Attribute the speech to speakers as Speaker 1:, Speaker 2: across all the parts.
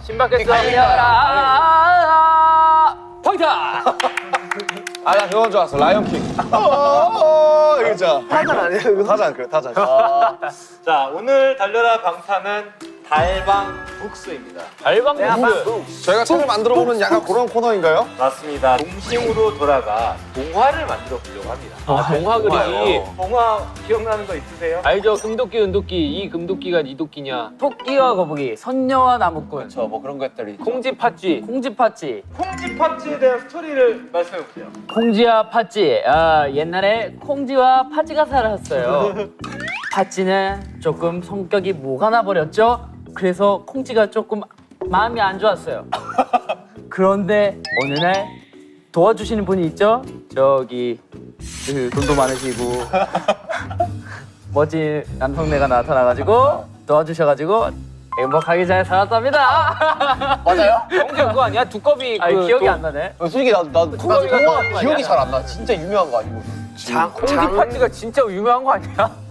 Speaker 1: 신박했어. 달려라. 포인트.
Speaker 2: 아, 나 그건 줄 알았어. 라이언킹. 이거죠. 타잔 아니에요? 이거 타잔, 그래, 타잔.
Speaker 3: 자, 오늘 달려라 방탄은 달방북스입니다.
Speaker 1: 달방북스.
Speaker 2: 저희가 책을 만들어보는 약간 그런 코너인가요?
Speaker 3: 맞습니다. 동심으로 돌아가 동화를 만들어 보려고 합니다.
Speaker 1: 동화 그리기.
Speaker 3: 동화 기억나는 거 있으세요?
Speaker 1: 알죠? 금도끼, 은도끼. 이 금도끼가 니 도끼냐? 토끼와 거북이, 선녀와 나무꾼.
Speaker 4: 저 뭐 그런 것들이
Speaker 1: 콩쥐 팥쥐. 콩쥐 팥쥐.
Speaker 3: 콩쥐 팥쥐에 대한 스토리를 말씀해 보세요.
Speaker 1: 콩쥐와 팥쥐. 옛날에 콩쥐와 팥쥐가 살았어요. 팥쥐는 조금 성격이 뭐가 나버렸죠? 그래서 콩쥐가 조금 마음이 안 좋았어요. 그런데 어느 날 도와주시는 분이 있죠? 저기 돈도 많으시고 멋진 남성네가 나타나가지고 도와주셔가지고 행복하게 잘 살았답니다.
Speaker 4: 맞아요?
Speaker 1: 콩쥐 그거 아니야? 두꺼비
Speaker 4: 아니,
Speaker 1: 기억이 안 나네.
Speaker 4: 솔직히 나도
Speaker 1: 그거
Speaker 4: 기억이 잘 안 나. 진짜 유명한 거 아니고.
Speaker 1: 콩쥐 팥쥐가 진짜 유명한 거 아니야?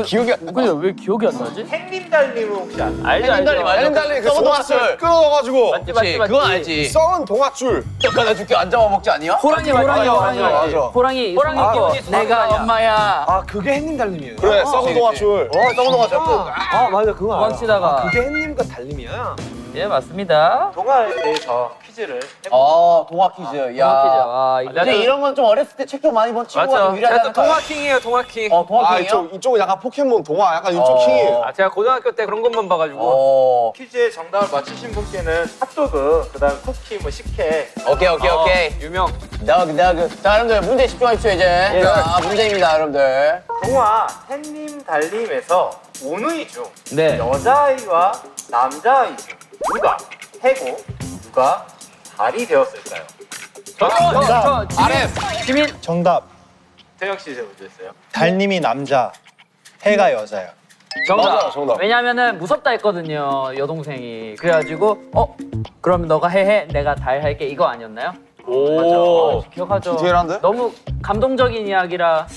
Speaker 4: 기억이 안 나.
Speaker 1: 근데 왜 기억이 안 나지?
Speaker 3: 햇님달님은 혹시 아세요?
Speaker 1: 알죠.
Speaker 2: 헬린달리 그
Speaker 4: 썩은
Speaker 2: 동화줄
Speaker 4: 동화줄.
Speaker 2: 끊어가지고
Speaker 1: 맞지.
Speaker 4: 그건 알지.
Speaker 2: 썩은 동화줄.
Speaker 4: 잠깐 나 죽게 안 잡아먹지 아니야?
Speaker 1: 호랑이
Speaker 2: 맞아.
Speaker 1: 호랑이
Speaker 2: 기분이
Speaker 1: 내가 엄마야.
Speaker 5: 아 그게 햇님 달님이에요?
Speaker 2: 그래, 썩은 동화줄.
Speaker 4: 썩은 동화줄.
Speaker 5: 아 맞아 그거 알아.
Speaker 1: 도망치다가.
Speaker 5: 그게 햇님과 달님이야?
Speaker 1: 예 맞습니다.
Speaker 3: 동화에 대해서 퀴즈를 해볼게요.
Speaker 4: 동화 퀴즈.
Speaker 1: 동화
Speaker 4: 야.
Speaker 1: 퀴즈.
Speaker 4: 근데 이런 건 좀 어렸을 때 책 좀 많이 본 친구가 좀 유리하지 않을까?
Speaker 1: 동화킹이에요 동화킹.
Speaker 4: 동화
Speaker 2: 아,
Speaker 4: 퀴즈요?
Speaker 2: 이쪽은 약간 포켓몬 동화, 약간 이쪽 킹이에요.
Speaker 1: 제가 고등학교 때 그런 것만 봐가지고.
Speaker 3: 퀴즈의 정답을 맞추신 분께는 핫도그, 그다음 쿠키, 뭐 식혜.
Speaker 4: 오케이.
Speaker 1: 유명.
Speaker 4: 너그. 자, 여러분들 문제 집중하십시오 이제. 자, 문제입니다, 여러분들.
Speaker 3: 동화 햇님 달님에서 오누이 중
Speaker 1: 네.
Speaker 3: 여자아이와 남자아이 중 누가 해고, 누가 달이 되었을까요?
Speaker 1: 저 지민.
Speaker 5: 정답.
Speaker 3: 태혁 씨 제가 먼저 했어요.
Speaker 5: 달님이 남자, 해가 여자야.
Speaker 1: 정답.
Speaker 2: 맞아, 정답.
Speaker 1: 왜냐면은 무섭다 했거든요 여동생이. 그래가지고 그럼 너가 해 내가 달 할게 이거 아니었나요?
Speaker 2: 오.
Speaker 1: 맞아. 기억하죠.
Speaker 2: 디테일한데?
Speaker 1: 너무 감동적인 이야기라.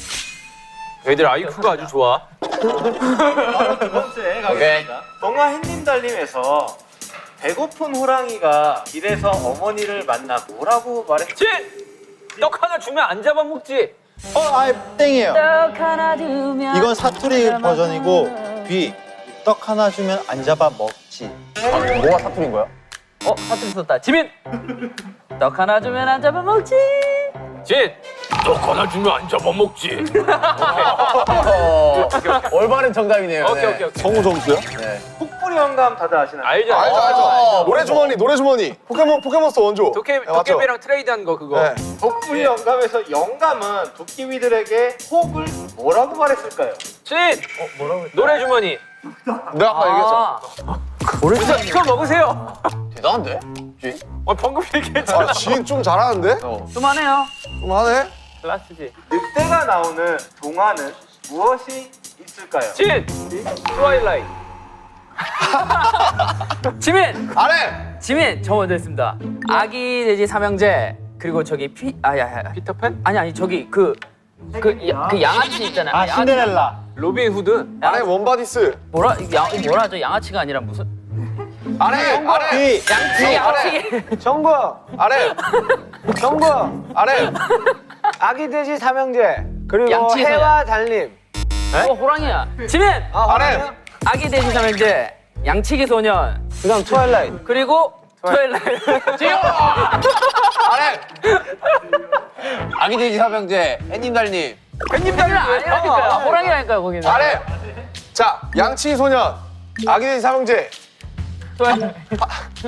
Speaker 1: 애들 아이큐가 아주 좋아.
Speaker 3: 두 번째 가겠습니다. 동화 햇님 달님에서 배고픈 호랑이가 길에서 어머니를 만나 뭐라고 말했지?
Speaker 1: 떡 하나 주면 안 잡아먹지.
Speaker 5: 아예 땡이에요.
Speaker 1: 떡 하나 주면.
Speaker 5: 이건 사투리 버전이고 B. 떡 하나 주면 안 잡아 먹지.
Speaker 4: 뭐가 사투리인 거야?
Speaker 1: 사투리 썼다. 지민. 떡 하나 주면 안 잡아먹지. 진. 떡 하나 주면 안 잡아먹지.
Speaker 4: 올바른 정답이네요.
Speaker 1: 오케이.
Speaker 2: 성우 점수요?
Speaker 3: 폭불이 영감 다들 아시나요?
Speaker 1: 알죠.
Speaker 2: 알죠. 노래주머니. 포켓몬스터 원조.
Speaker 1: 도깨,
Speaker 2: 네, 맞죠?
Speaker 1: 도깨비랑 트레이드한 거 그거.
Speaker 2: 네.
Speaker 3: 폭불이 영감에서 영감은 도깨비들에게 호흡을 뭐라고 말했을까요?
Speaker 1: 진. 노래 주머니.
Speaker 2: 내가 아까 얘기했잖아.
Speaker 1: 모르겠어. 이거 먹으세요.
Speaker 4: 대단한데?
Speaker 1: 방금 얘기했잖아.
Speaker 2: 지인 좀 잘하는데?
Speaker 1: 그만해요.
Speaker 2: 좀 하네?
Speaker 1: 클라스지.
Speaker 3: 늑대가 나오는 동화는 무엇이 있을까요?
Speaker 1: 진. 트와일라이트. 지민. 지민. 저 먼저 했습니다. 아기 돼지 삼형제 그리고 저기 피터팬? 아니 저기 그 양아치 있잖아요.
Speaker 5: 아 신데렐라.
Speaker 1: 로빈 후드.
Speaker 2: 아래 원바디스.
Speaker 1: 뭐라죠? 양아치가 아니라 무슨?
Speaker 2: 아래.
Speaker 5: B.
Speaker 1: 양치기.
Speaker 5: 정구.
Speaker 2: 아래.
Speaker 5: 정구.
Speaker 2: 아래.
Speaker 5: 아기 돼지 삼형제 그리고
Speaker 1: 양치
Speaker 5: 해와 달님.
Speaker 1: 호랑이야. 지민.
Speaker 2: 아래.
Speaker 1: 아기 돼지 삼형제 양치기 소년
Speaker 5: 그다음 트와일라이트.
Speaker 1: 그리고 트와일라이트.
Speaker 2: 아래.
Speaker 4: 아기 돼지 삼형제, 햇님 달님.
Speaker 1: 팬님들은 아니라니까요. 호랑이라니까요 거기는.
Speaker 2: 아래. 자, 양치 소년. 아기돼지 삼형제.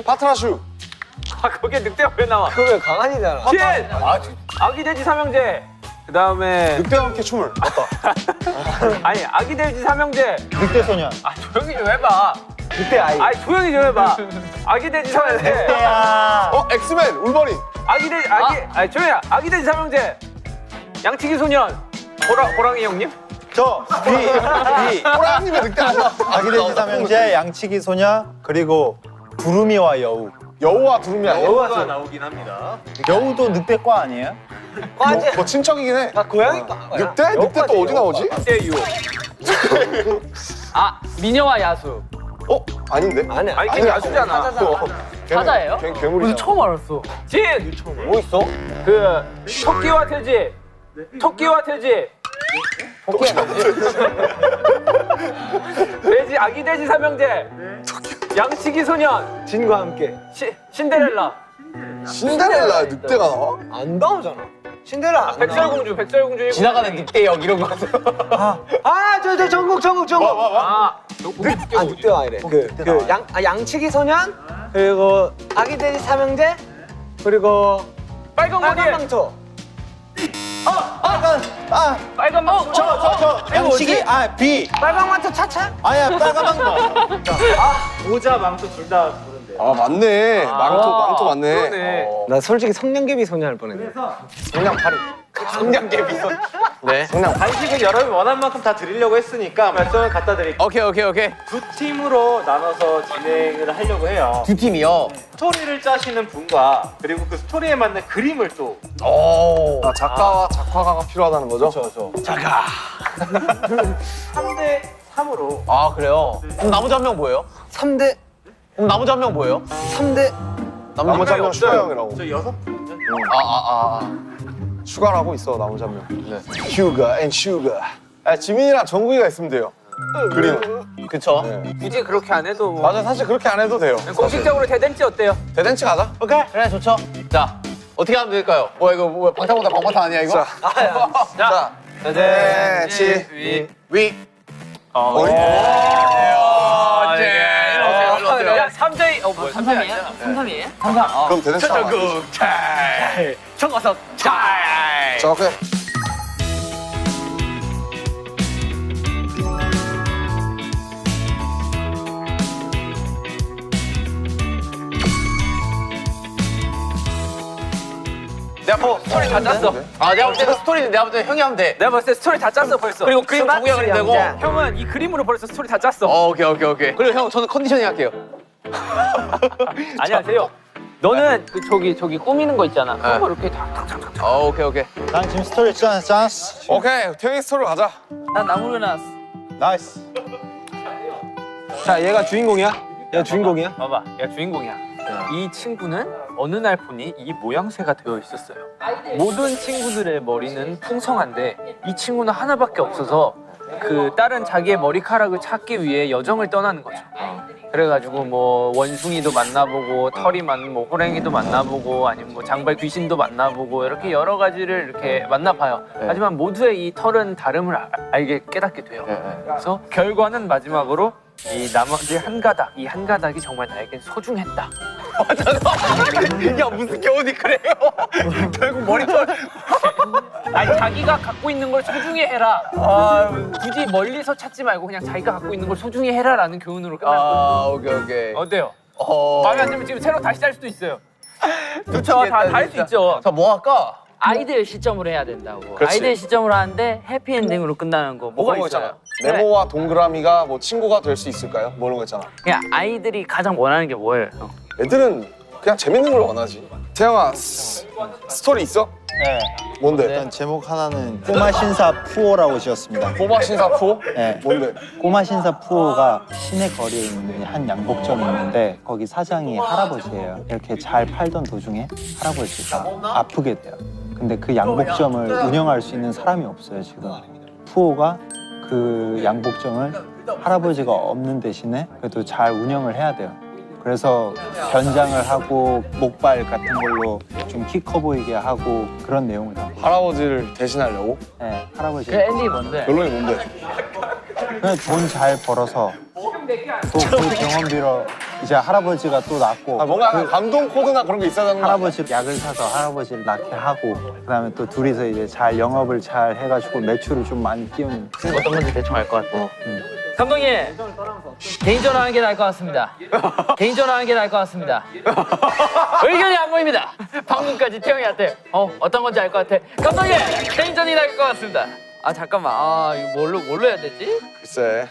Speaker 2: 파트라슈.
Speaker 1: 거기에 늑대가 왜 나와?
Speaker 5: 그거 왜 강한이잖아.
Speaker 1: 진. 아기 돼지 삼형제. 그 다음에
Speaker 2: 늑대와 함께 춤을. 맞다.
Speaker 1: 아니 아기 돼지 삼형제.
Speaker 5: 늑대 소년.
Speaker 1: 조용히 좀 해봐.
Speaker 3: 늑대 아이.
Speaker 6: 아니 조용히 좀 해봐. 아기 돼지 삼형제.
Speaker 2: 엑스맨 울버린.
Speaker 6: 아니 조용히 해. 아기 돼지 삼형제. 양치기 소년. 호랑이 형님?
Speaker 5: 저 B.
Speaker 2: 호랑이님의 늑대 아니야?
Speaker 5: 아기돼지 삼형제, 양치기 소녀, 그리고 두루미와 여우.
Speaker 2: 여우와 두루미 아니야?
Speaker 3: 여우가 나오긴 합니다.
Speaker 5: 여우도 늑대과 아니에요?
Speaker 2: 뭐 친척이긴 해.
Speaker 3: 고양이과.
Speaker 2: 늑대? 늑대 또 어디 나오지?
Speaker 6: 늑대유.
Speaker 1: 아 미녀와 야수.
Speaker 2: 아닌데?
Speaker 3: 아니야.
Speaker 6: 아니 걔 야수잖아.
Speaker 1: 사자예요?
Speaker 2: 괴물이잖아.
Speaker 1: 우리 처음 알았어.
Speaker 6: 진! 뭐 있어? 그 토끼와 돼지. 토끼와 돼지. 돼지 아기 돼지 삼형제. 양치기 소년.
Speaker 3: 진과 함께.
Speaker 6: 신데렐라.
Speaker 2: 신데렐라 늑대가 나와?
Speaker 3: 안 나오잖아. 신데렐라 안 나와.
Speaker 6: 백설공주.
Speaker 4: 지나가는 늑대역 이런 거.
Speaker 3: 저 전국.
Speaker 6: 아,
Speaker 3: 늑대가 아니래. 양치기 소년, 그리고 아기 돼지 삼형제, 그리고
Speaker 6: 빨간 머리.
Speaker 3: 빨간 망토.
Speaker 6: 빨간 망토.
Speaker 5: 저 양치기 B.
Speaker 3: 빨간 망토 차차?
Speaker 5: 아니야 빨간 망토.
Speaker 3: 모자 망토 둘 다 부른대.
Speaker 2: 아 맞네. 망토 맞네.
Speaker 6: 그러네.
Speaker 3: 나 솔직히 성냥개비 소녀 할 뻔했네.
Speaker 4: 성냥개비 손. 네.
Speaker 3: 간식은 여러분이 원하는 만큼 다 드리려고 했으니까 말씀을 갖다 드릴게요.
Speaker 4: 오케이.
Speaker 3: 두 팀으로 나눠서 진행을 하려고 해요.
Speaker 4: 두 팀이요.
Speaker 3: 스토리를 짜시는 분과 그리고 그 스토리에 맞는 그림을 또
Speaker 2: 아, 작가와 작화가가 필요하다는 거죠?
Speaker 3: 3대 3으로
Speaker 4: 아 그래요? 그럼 나머지 한 명 뭐예요?
Speaker 3: 3대
Speaker 4: 그럼 나머지 한 명 뭐예요?
Speaker 3: 3대
Speaker 2: 나머지 한 명 슈가 형이라고.
Speaker 3: 저 6분?
Speaker 2: 슈가라고 있어 나머지 한 명. 슈가 앤 슈가. 지민이랑 정국이가 있으면 돼요. 그림은.
Speaker 4: 그쵸?
Speaker 6: 굳이 그렇게 안 해도 뭐.
Speaker 2: 맞아 사실 그렇게 안 해도 돼요.
Speaker 6: 공식적으로 대댄지 어때요?
Speaker 2: 대댄치 가자.
Speaker 4: 오케이. 그래 좋죠. 자 어떻게 하면 될까요? 뭐야 이거 뭐야 방탄보다 방탄 아니야 이거?
Speaker 2: 자. 대댄치
Speaker 4: 위.
Speaker 6: 야 3대 뭐야
Speaker 1: 3-3이에요? 3-3이에요?
Speaker 2: 그럼 대댄치 가자.
Speaker 6: 청가석 잘.
Speaker 2: 자 오케이.
Speaker 6: 내가 뭐 스토리 다 짰어.
Speaker 4: 내가 볼 때는 스토리는 내가 볼 때 형이 하면 돼.
Speaker 6: 내가 봤을 때 스토리 다 짰어 벌써.
Speaker 4: 그리고 그림 정국이가 그리면 되고.
Speaker 6: 형은 이 그림으로 벌써 스토리 다 짰어.
Speaker 4: 오케이. 그리고 형 저는 컨디셔닝 할게요.
Speaker 6: 안녕하세요. 너는 그 저기 꾸미는 거 있잖아. 그런 거 이렇게 탁탁탁탁.
Speaker 4: 오케이.
Speaker 5: 난 지금 스토리 짰어.
Speaker 2: 오케이 태영이 스토리로 가자.
Speaker 1: 난 나무를 놨어.
Speaker 5: 나이스.
Speaker 3: 자 얘가 주인공이야? 얘가 주인공이야?
Speaker 6: 봐봐, 얘가 주인공이야. 이 친구는 어느 날 보니 이 모양새가 되어 있었어요. 모든 친구들의 머리는 풍성한데 이 친구는 하나밖에 없어서 그 다른 자기의 머리카락을 찾기 위해 여정을 떠나는 거죠. 그래가지고 뭐 원숭이도 만나보고 털이 많은 뭐 호랭이도 만나보고 아니면 뭐 장발 귀신도 만나보고 이렇게 여러 가지를 이렇게 만나봐요. 하지만 모두의 이 털은 다름을 알게 깨닫게 돼요. 그래서 결과는 마지막으로 이 나머지 이 한 가닥이 정말 나에겐 소중했다.
Speaker 4: 야 무슨 교훈이 그래요? 결국 머리털.
Speaker 6: 아니 자기가 갖고 있는 걸 소중히 해라. 굳이 멀리서 찾지 말고 그냥 자기가 갖고 있는 걸 소중히 해라라는 교훈으로 끝났거든요.
Speaker 4: 오케이.
Speaker 6: 어때요? 마음에 안 들면 지금 새로 다시 짤 수도 있어요. 그렇죠. 다 할 수 있죠.
Speaker 4: 자 뭐 할까?
Speaker 1: 아이들 시점으로 해야 된다고.
Speaker 2: 그렇지.
Speaker 1: 아이들 시점으로 하는데 해피엔딩으로 끝나는 거 뭐가
Speaker 2: 그런 거
Speaker 1: 있어요?
Speaker 2: 있잖아. 네모와 동그라미가 뭐 친구가 될 수 있을까요? 뭐 이런 거 있잖아.
Speaker 1: 그냥 아이들이 가장 원하는 게 뭐예요?
Speaker 2: 애들은 그냥 재밌는 걸 원하지. 태영아 스토리 있어?
Speaker 5: 네.
Speaker 2: 뭔데?
Speaker 5: 일단 제목 하나는 꼬마 신사 푸오라고 지었습니다.
Speaker 2: 꼬마 신사포?
Speaker 5: 네.
Speaker 2: 뭔데?
Speaker 5: 꼬마 신사 푸오가 시내 거리에 있는 한 양복점이 있는데 거기 사장이 할아버지예요. 이렇게 잘 팔던 도중에 할아버지가 아프게 돼요. 근데 그 양복점을 운영할 수 있는 사람이 없어요 지금. 푸오가 그 양복점을 할아버지가 없는 대신에 그래도 잘 운영을 해야 돼요. 그래서 변장을 하고 목발 같은 걸로 좀 키 커 보이게 하고 그런 내용을 담고.
Speaker 2: 할아버지를 대신하려고?
Speaker 5: 네, 할아버지.
Speaker 1: 그 엔딩이 뭔데?
Speaker 2: 결론이 뭔데?
Speaker 5: 그냥 돈 잘 벌어서 또 그 병원비로 이제 할아버지가 또 낫고.
Speaker 2: 뭔가 감동 코드나 그런 게 있어야 되는 거 아니야?
Speaker 5: 할아버지 약을 사서 할아버지를 낫게 하고 그다음에 또 둘이서 이제 잘 영업을 잘 해가지고 매출을 좀 많이 띄우는.
Speaker 1: 어떤 건지 대충 알 것 같아. 감독님 개인전화 하는 게 나을 것 같습니다. 개인전화 하는 게 나을 것 같습니다. 의견이 안 보입니다. 방금까지 태영이한테 어떤 건지 알 것 같아. 감독님 개인전이 나을 것 같습니다. 아 잠깐만 이거 뭘로 해야 되지?
Speaker 2: 글쎄.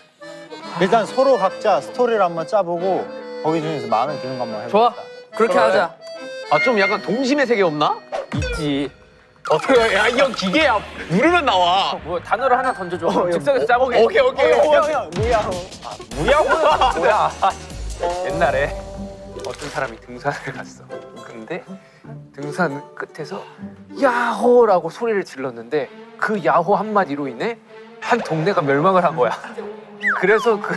Speaker 5: 일단 서로 각자 스토리를 한번 짜보고 거기 중에서 마음에 드는 거 한번 해볼까?
Speaker 1: 좋아 그렇게 하자.
Speaker 6: 아 좀 약간 동심의 세계 없나?
Speaker 1: 있지.
Speaker 6: 어떻게 야 이 형 기계야 누르면 나와.
Speaker 1: 뭐 단어를 하나 던져줘. 즉석에서 짜보게.
Speaker 6: 오케이.
Speaker 5: 무야호.
Speaker 6: 무야호가 뭐야? 옛날에 어떤 사람이 등산을 갔어. 근데 등산 끝에서 야호라고 소리를 질렀는데 그 야호 한마디로 인해 한 동네가 멸망을 한 거야. 그래서 그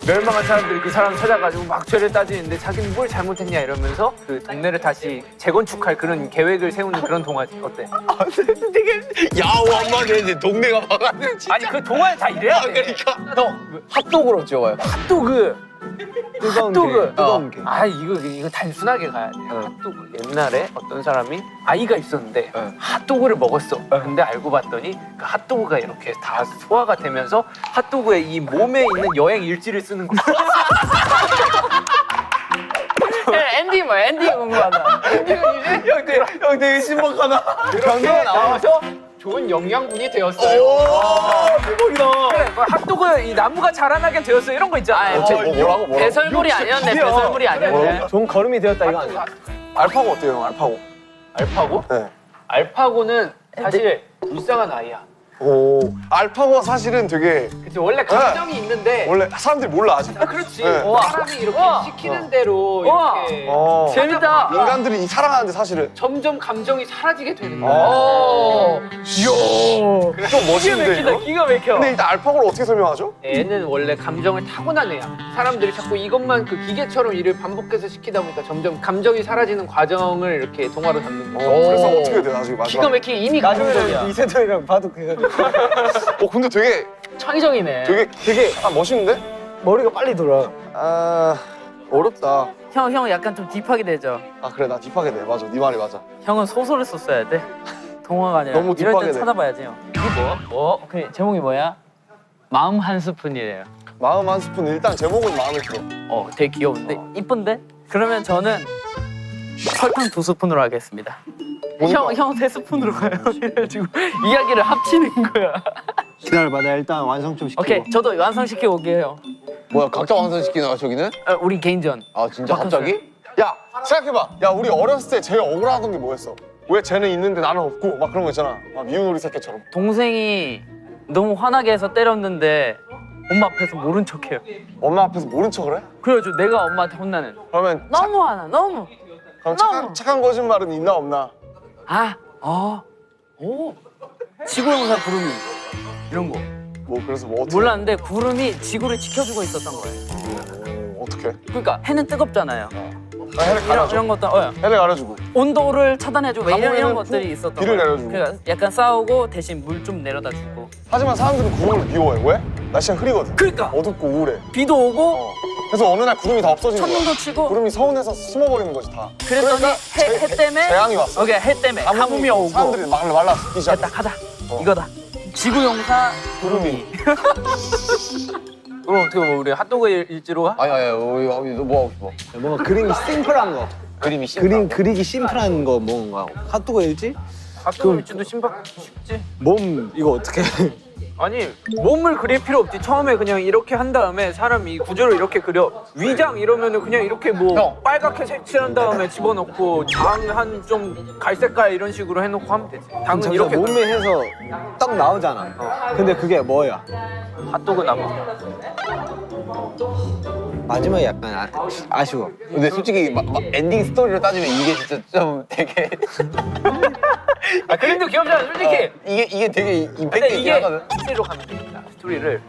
Speaker 6: 멸망한 사람들이 그 사람 찾아가지고 막 죄를 따지는데 자기는 뭘 잘못했냐 이러면서 그 동네를 다시 재건축할 그런 계획을 세우는 그런 동화지. 어때?
Speaker 2: 되게 야호 한마디 했는데 동네가 막았네.
Speaker 1: 아니 그 동화에 다 이래야 돼.
Speaker 2: 그러니까.
Speaker 4: 핫도그로 찍어봐요.
Speaker 1: 핫도그.
Speaker 5: 뜨거운
Speaker 1: 핫도그.
Speaker 5: 게, 뜨거운 게.
Speaker 1: 이거 단순하게 가야 돼. 핫도그. 옛날에 어떤 사람이 아이가 있었는데 핫도그를 먹었어. 근데 알고 봤더니 그 핫도그가 이렇게 다 소화가 되면서 핫도그의 이 몸에 있는 여행 일지를 쓰는 거야. 엔딩 뭐야? 엔딩 궁금하다.
Speaker 2: 형 되게 신박하다.
Speaker 1: 경기가 나와서 좋은 영양분이 되었어요.
Speaker 2: 대박이다.
Speaker 1: 그래, 핫도그 이 나무가 자라나게 되었어. 이런 거 있잖아.
Speaker 2: 뭐라고?
Speaker 1: 배설물이 아니었네. 배설물이 아니었네.
Speaker 5: 좋은 걸음이 되었다 이거 아니야?
Speaker 2: 알파고 어때요, 형? 알파고.
Speaker 1: 알파고?
Speaker 2: 네.
Speaker 1: 알파고는 사실 불쌍한 아이야.
Speaker 2: 오. 알파고가 사실은 되게
Speaker 1: 그치 원래 감정이 있는데
Speaker 2: 원래 사람들이 몰라 아직.
Speaker 1: 그렇지.
Speaker 2: 네.
Speaker 1: 사람이 이렇게 시키는 대로 이렇게
Speaker 2: 재밌다. 인간들이 이 사랑하는데 사실은
Speaker 1: 점점 감정이 사라지게 되는 거야.
Speaker 2: 이야. 좀 멋있는데. 이거?
Speaker 1: 기가 막혀.
Speaker 2: 근데 일단 알파고를 어떻게 설명하죠?
Speaker 1: 애는 원래 감정을 타고난 애야. 사람들이 자꾸 이것만 그 기계처럼 일을 반복해서 시키다 보니까 점점 감정이 사라지는 과정을 이렇게 동화로 담는 거야.
Speaker 2: 그래서 어떻게 돼 나중에
Speaker 1: 기가
Speaker 2: 마지막?
Speaker 1: 막히게 이미 감정이야.
Speaker 5: 이세돌이랑 봐도 그거
Speaker 2: 근데 되게
Speaker 1: 창의적이네.
Speaker 2: 되게 멋있는데?
Speaker 5: 머리가 빨리 돌아.
Speaker 2: 아 어렵다.
Speaker 1: 형 약간 좀 딥하게 되죠.
Speaker 2: 아 그래 나 딥하게 돼. 맞아. 네 말이 맞아.
Speaker 1: 형은 소설을 썼어야 돼. 동화가 아니라.
Speaker 2: 너무
Speaker 1: 이럴
Speaker 2: 딥하게
Speaker 1: 때
Speaker 2: 돼.
Speaker 1: 찾아봐야지 형. 이게 뭐? 그 제목이 뭐야? 마음 한 스푼이래요.
Speaker 2: 마음 한 스푼 일단 제목은 마음에 들어.
Speaker 1: 되게 귀여운데? 이쁜데? 그러면 저는 설탕 2스푼으로 하겠습니다. 형 3스푼으로 가요. 이래가지고 이야기를 합치는 거야.
Speaker 5: 기다려봐, 내가 일단 완성 좀 시키고.
Speaker 1: 오케이, 저도 완성시켜 올게요.
Speaker 4: 뭐야 각자 완성시키는 거야 저기는?
Speaker 1: 우리 개인전.
Speaker 4: 아 진짜 갑자기?
Speaker 2: 야 생각해봐. 야 우리 어렸을 때 제일 억울하던 게 뭐였어? 왜 쟤는 있는데 나는 없고 막 그런 거 있잖아. 막 미운 우리 새끼처럼.
Speaker 1: 동생이 너무 화나게 해서 때렸는데 엄마 앞에서 모른 척해요.
Speaker 2: 엄마 앞에서 모른 척을 해?
Speaker 1: 그래가지고 내가 엄마한테 혼나는.
Speaker 2: 그러면
Speaker 1: 너무 화나, 너무.
Speaker 2: 그럼 착한 거짓말은 있나 없나?
Speaker 1: 지구용사 구름이 이런 거.
Speaker 2: 뭐 그래서 뭐 어떻게?
Speaker 1: 몰랐는데 구름이 지구를 지켜주고 있었던 거예요.
Speaker 2: 어떻게?
Speaker 1: 그러니까 해는 뜨겁잖아요.
Speaker 2: 해를 가려줘.
Speaker 1: 이런 것도
Speaker 2: 해를 가려주고.
Speaker 1: 온도를 차단해주고 이런
Speaker 2: 가뭄에는
Speaker 1: 것들이 있었던
Speaker 2: 비를
Speaker 1: 거예요.
Speaker 2: 내려주고.
Speaker 1: 그러니까 약간 싸우고 대신 물 좀 내려다 주고.
Speaker 2: 하지만 사람들은 구름을 미워해. 왜? 날씨가 흐리거든.
Speaker 1: 그러니까
Speaker 2: 어둡고 우울해.
Speaker 1: 비도 오고
Speaker 2: 그래서 어느 날 구름이 다 없어진 거야.
Speaker 1: 천둥도 치고.
Speaker 2: 구름이 서운해서 숨어버리는 거지 다.
Speaker 1: 그랬더니 해 때문에
Speaker 2: 재앙이 왔어.
Speaker 1: 오케이, 해 때문에 가뭄이 오고.
Speaker 2: 사람들이 말라 죽기 시작해.
Speaker 1: 됐다 가자. 이거다. 지구용사
Speaker 2: 구름이.
Speaker 6: 그럼 어떻게 뭐 우리 핫도그 일지로 가?
Speaker 4: 아니 우리 너 뭐 하고 싶어?
Speaker 5: 뭔가 그림이 심플한 거.
Speaker 4: 그림이 심플한
Speaker 5: 그리기 심플한 거 뭔가. 핫도그 일지?
Speaker 6: 핫도그 일지도 쉽지.
Speaker 5: 몸 이거 어떻게?
Speaker 6: 아니 몸을 그릴 필요 없지. 처음에 그냥 이렇게 한 다음에 사람이 구조를 이렇게 그려. 위장 이러면은 그냥 이렇게 뭐
Speaker 4: 형.
Speaker 6: 빨갛게 색칠한 다음에 집어넣고 장 한 좀 갈색깔 이런 식으로 해놓고 하면 되지. 당은 이렇게
Speaker 5: 몸에 해서 딱 나오잖아. 근데 그게 뭐야?
Speaker 6: 핫도그 나무.
Speaker 5: 마지막에 약간 아쉬워.
Speaker 4: 근데 솔직히 엔딩 스토리로 따지면 이게 진짜 좀 되게
Speaker 6: 그림도 귀엽잖아 솔직히.
Speaker 4: 이게 되게 임팩트
Speaker 6: 근데
Speaker 4: 있긴
Speaker 6: 이게
Speaker 4: 하거든.
Speaker 6: 스토리로 가면 됩니다. 스토리를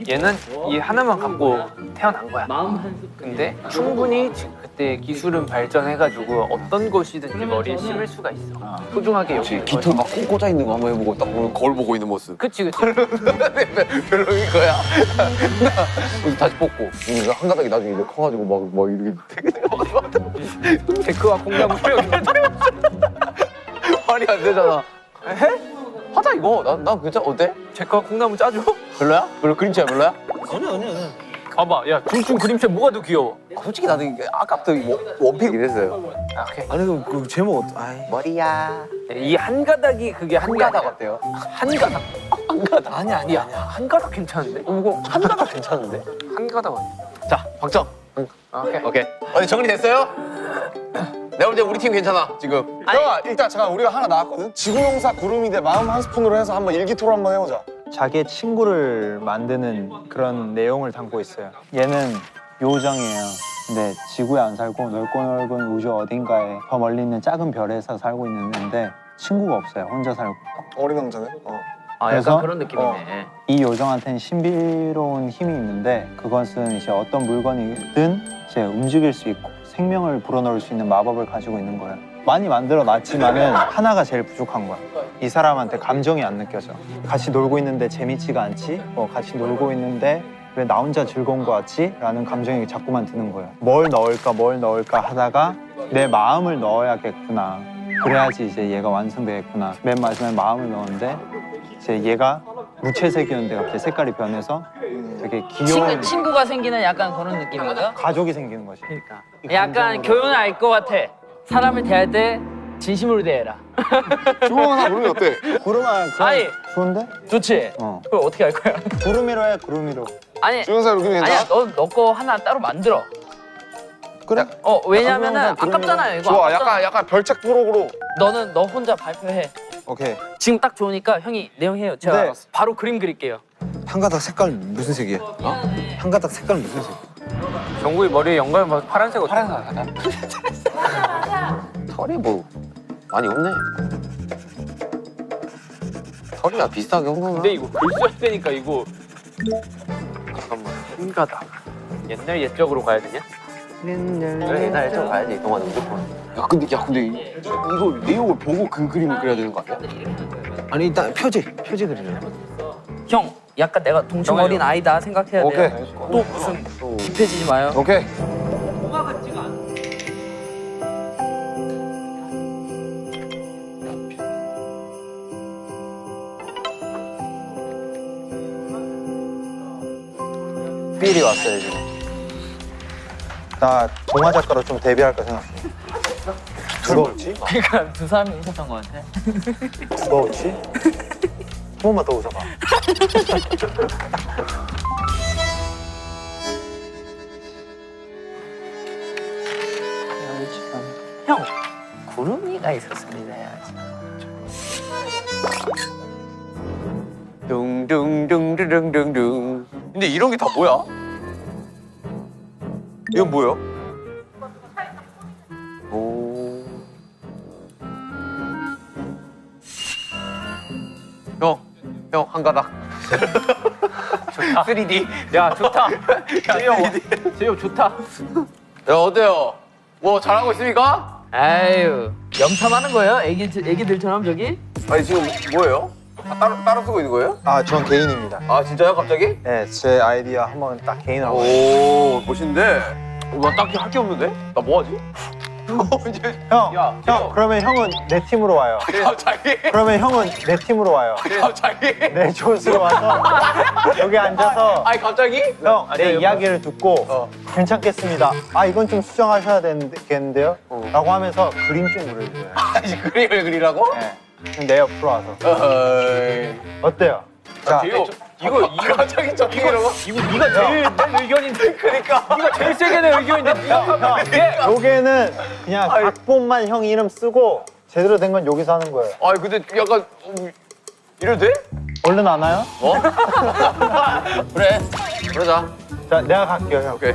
Speaker 6: 얘는 이 하나만 갖고 태어난 거야. 근데 충분히 그때 기술은 발전해가지고 어떤 것이든지 머리에 심을 수가 있어. 소중하게 여기.
Speaker 4: 깃털 막 꽂아 있는 거 한번 해보고 딱 거울 보고 있는 모습.
Speaker 6: 그치.
Speaker 4: 별로인 거야. 그래서 다시 뽑고 이거 한 가닥이 나중에 이제 커가지고 막 이렇게
Speaker 6: 데크와 공략 무역.
Speaker 4: 말이 안 되잖아. 해? 하자 이거. 난 괜찮아. 어때?
Speaker 6: 제과 콩나무 짜줘?
Speaker 4: 별로야? 별로 그림체야 별로야?
Speaker 6: 봐봐, 야, 둘 중 그림체 뭐가 더 귀여워?
Speaker 4: 솔직히 나도 이게 아까부터 원픽 이랬어요.
Speaker 6: 아, 오케이.
Speaker 2: 아니 그 제목
Speaker 4: 머리야.
Speaker 6: 이 한 가닥이 그게 한
Speaker 4: 한가닥
Speaker 6: 가닥.
Speaker 4: 어때요?
Speaker 6: 한 가닥. 아니야. 한 가닥 괜찮은데?
Speaker 4: 이거 한가닥 괜찮은데?
Speaker 6: 한 가닥 아니야.
Speaker 4: 자, 박정.
Speaker 6: 오케이.
Speaker 4: 오케이. 어디 정리됐어요? 내가 볼 때 우리 팀 괜찮아 지금.
Speaker 2: 형아 일단 잠깐 우리가 하나 나왔거든. 지구용사 구름이 대 마음 한 스푼으로 해서 한번 일기토론 한번 해보자.
Speaker 5: 자기의 친구를 만드는 그런 내용을 담고 있어요. 얘는 요정이에요. 근데 지구에 안 살고 넓고 넓은 우주 어딘가에 더 멀리 있는 작은 별에서 살고 있는데 친구가 없어요. 혼자 살고.
Speaker 2: 어린 왕자네.
Speaker 1: 아,
Speaker 5: 그래서?
Speaker 1: 약간 그런 느낌이네.
Speaker 5: 이 요정한테는 신비로운 힘이 있는데 그것은 이제 어떤 물건이든 이제 움직일 수 있고 생명을 불어넣을 수 있는 마법을 가지고 있는 거예요. 많이 만들어 놨지만은 하나가 제일 부족한 거야. 이 사람한테 감정이 안 느껴져. 같이 놀고 있는데 재밌지가 않지? 같이 놀고 있는데 왜 나 혼자 즐거운 거 같지? 라는 감정이 자꾸만 드는 거예요. 뭘 넣을까 하다가 내 마음을 넣어야겠구나. 그래야지 이제 얘가 완성되겠구나. 맨 마지막에 마음을 넣었는데 이제 얘가 무채색이었는데 갑자기 색깔이 변해서 되게 귀여운
Speaker 1: 친구가 생기는 약간 그런 느낌인가요?
Speaker 5: 가족이 생기는 거지.
Speaker 1: 그러니까. 약간 교훈을 알 것 같아. 사람을 대할 때 진심으로 대해라.
Speaker 2: 지구용사 구름이 어때?
Speaker 5: 구름아,
Speaker 1: 아니.
Speaker 5: 좋은데?
Speaker 1: 좋지? 그걸 어떻게 할 거야?
Speaker 5: 구름이로 해, 구름이로.
Speaker 1: 아니,
Speaker 2: 지구용사 구름이
Speaker 1: 아니야.
Speaker 2: 괜찮아?
Speaker 1: 너 거 하나 따로 만들어.
Speaker 5: 그래?
Speaker 1: 왜냐면은
Speaker 5: 아, 그러면
Speaker 1: 아깝잖아요. 이거
Speaker 2: 좋아.
Speaker 1: 아깝잖아.
Speaker 2: 약간 별책 프로그로.
Speaker 1: 너 혼자 발표해.
Speaker 2: 오케이.
Speaker 1: 지금 딱 좋으니까 형이 내용해요. 제가
Speaker 5: 네.
Speaker 1: 바로 그림 그릴게요.
Speaker 2: 한 가닥 색깔 무슨 색이야? 한 가닥 색깔 무슨 색?
Speaker 6: 정국이 머리에 연관 봐. 파란색 어때?
Speaker 4: 털이 뭐 많이 없네. 털이야 비슷하게 온 거나.
Speaker 6: 근데 이거 글 써야 되니까 이거 잠깐만 한 가닥. 옛날 옛적으로 가야 되냐?
Speaker 4: 그래 옛날에 좀 가야지 동안 무조건. 야 근데 이거 내용을 보고 그 그림을 그려야 되는 거 아니야?
Speaker 2: 아니 일단 표지 그리려.
Speaker 1: 형, 약간 내가 동충
Speaker 6: 정해요.
Speaker 1: 어린 아이다 생각해야
Speaker 2: 오케이.
Speaker 1: 돼요. 또 무슨 딥해지지 마요.
Speaker 2: 오케이.
Speaker 5: 필이 왔어요, 지금. 나 동화 작가로 좀 데뷔할까 생각해. 누가 웃지?
Speaker 1: 그러니까 두 사람이 웃었던 것 같아.
Speaker 5: 누가 웃지? 한 번만 더 웃어봐.
Speaker 1: 형, 구름이가 있었습니다.
Speaker 4: 둥둥둥둥둥둥. 근데 이런 게 다 뭐야? 이건 뭐야? 오. 형 한 가닥.
Speaker 6: 좋다.
Speaker 4: 3D.
Speaker 6: 야 좋다. 제이홉 좋다.
Speaker 4: 야 어때요? 뭐 잘하고 있습니까?
Speaker 1: 아유, 염탐하는 거예요? 애기들처럼 저기?
Speaker 4: 아니 지금 뭐예요? 따로 쓰고 있는 거예요?
Speaker 5: 아, 전 개인입니다.
Speaker 4: 아 진짜요 갑자기?
Speaker 5: 네, 제 아이디어 한번 딱 개인으로.
Speaker 4: 오 멋있는데? 나 딱히 할 게 없는데? 나 뭐하지?
Speaker 5: 형,
Speaker 4: 야,
Speaker 5: 형, 그러면 형은 내 팀으로 와요.
Speaker 4: 갑자기?
Speaker 5: 그러면 형은 내 팀으로 와요.
Speaker 4: 갑자기?
Speaker 5: 내 조수로 와서 여기 앉아서
Speaker 4: 아니 갑자기?
Speaker 5: 형, 내 이야기를 듣고 괜찮겠습니다. 아, 이건 좀 수정하셔야 되겠는데요? 라고 하면서 그림 좀 그려줘요.
Speaker 4: 아니 그림을 그리라고?
Speaker 5: 네. 내 옆으로 와서.
Speaker 4: 어이.
Speaker 5: 어때요? 자,
Speaker 6: 제이홉 이거
Speaker 4: 갑자기 저기라고?
Speaker 6: 이거 네가 제일 내 의견인데. 그러니까. 네가 제일 세게 내 의견인데.
Speaker 5: 형, 요게는 그냥 각본만 형 이름 쓰고 제대로 된 건 여기서 하는 거예요.
Speaker 4: 아니 근데 약간 이래도 돼?
Speaker 5: 얼른 안 와요?
Speaker 4: 어? 그래 그러자.
Speaker 5: 자, 내가 갈게요, 형.
Speaker 4: 오케이.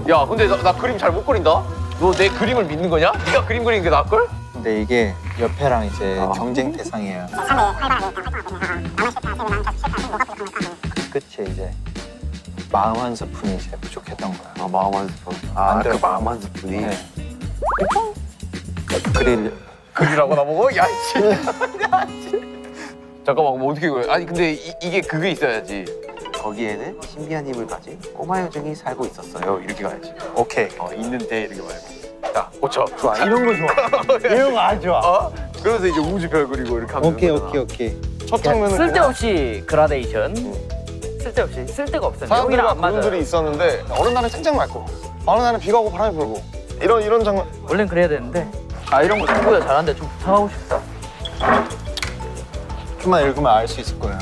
Speaker 4: 야 근데 나 그림 잘 못 그린다? 너 내 그림을 믿는 거냐? 네가 그림 그리는 게 나을걸?
Speaker 5: 근데 이게 옆에랑 이제 경쟁 대상이에요. 끝이 이제 마음 한 스푼이 이제 부족했던 거야.
Speaker 4: 아 마음 한 스푼.
Speaker 5: 안
Speaker 4: 그
Speaker 5: 돼요.
Speaker 4: 마음 한 스푼이.
Speaker 5: 네. 그릴
Speaker 4: 그리라고 나보고? 야 씨. 잠깐만 뭐 어떻게 그래? 아니 근데 이게 그게 있어야지. 거기에는 신비한 힘을 가진 꼬마 요정이 살고 있었어요. 이렇게 가야지.
Speaker 5: 오케이.
Speaker 4: 있는데 이렇게 말고. 자 고쳐.
Speaker 5: 좋아. 이런 거 좋아. 이런 거 아주 좋아.
Speaker 4: 어? 그러면서 이제 우주별 그리고 이렇게 하면
Speaker 5: 오케이,
Speaker 4: 되는 거잖아.
Speaker 5: 오케이.
Speaker 2: 첫 장면은
Speaker 1: 쓸데없이 그라데이션. 쓸데없이 쓸데가 없어요.
Speaker 2: 사람들과
Speaker 1: 여기랑 안 맞아요.
Speaker 2: 구름들이 있었는데 어느 날은 쨍쨍 맑고 어느 날은 비가 오고 바람이 불고 이런 장면.
Speaker 1: 원래는 그래야 되는데 이런 거 친구가 잘하는데 좀 부탁하고 싶다.
Speaker 5: 좀만 읽으면 알 수 있을 거예요.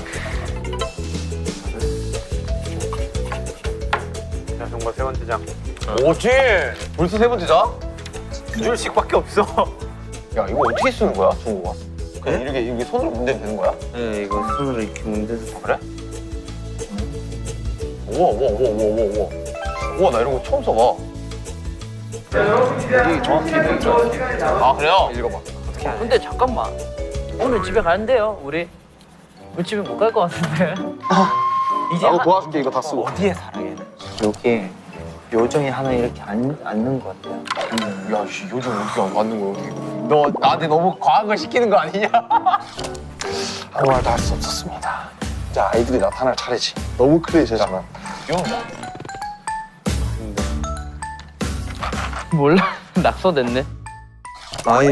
Speaker 6: 자, 정말 세 번째 장.
Speaker 2: 뭐지? 벌써 세 번째 자?
Speaker 6: 두 줄씩밖에 없어.
Speaker 2: 야 이거 어떻게 쓰는 거야 중국어? 그냥 이렇게 손으로 문대면 되는 거야?
Speaker 4: 네, 이거 손으로 이렇게 문대서.
Speaker 2: 그래? 우와 우와 나 이런 거 처음 써봐. 이게 정확히 돼 있잖아. 아 그래요? 읽어봐.
Speaker 1: 근데 잠깐만. 오늘 집에 가는데요, 우리 집에 못 갈 것 같은데. 이제
Speaker 2: 나도 도와줄게 이거 다 쓰고.
Speaker 5: 어디에 살아 얘는? 여기에 요정이 하나 이렇게 앉는 것 같아요.
Speaker 2: 야, 씨, 요즘 어떻게 맞는 거야, 여기? 너 나한테 너무 과한 걸 시키는 거 아니냐? 아무 말도 할 수 없었습니다. 자, 아이들이 나타날 차례지. 너무 클리셰잖아.
Speaker 1: 몰라. 낙서됐네.
Speaker 4: 아이,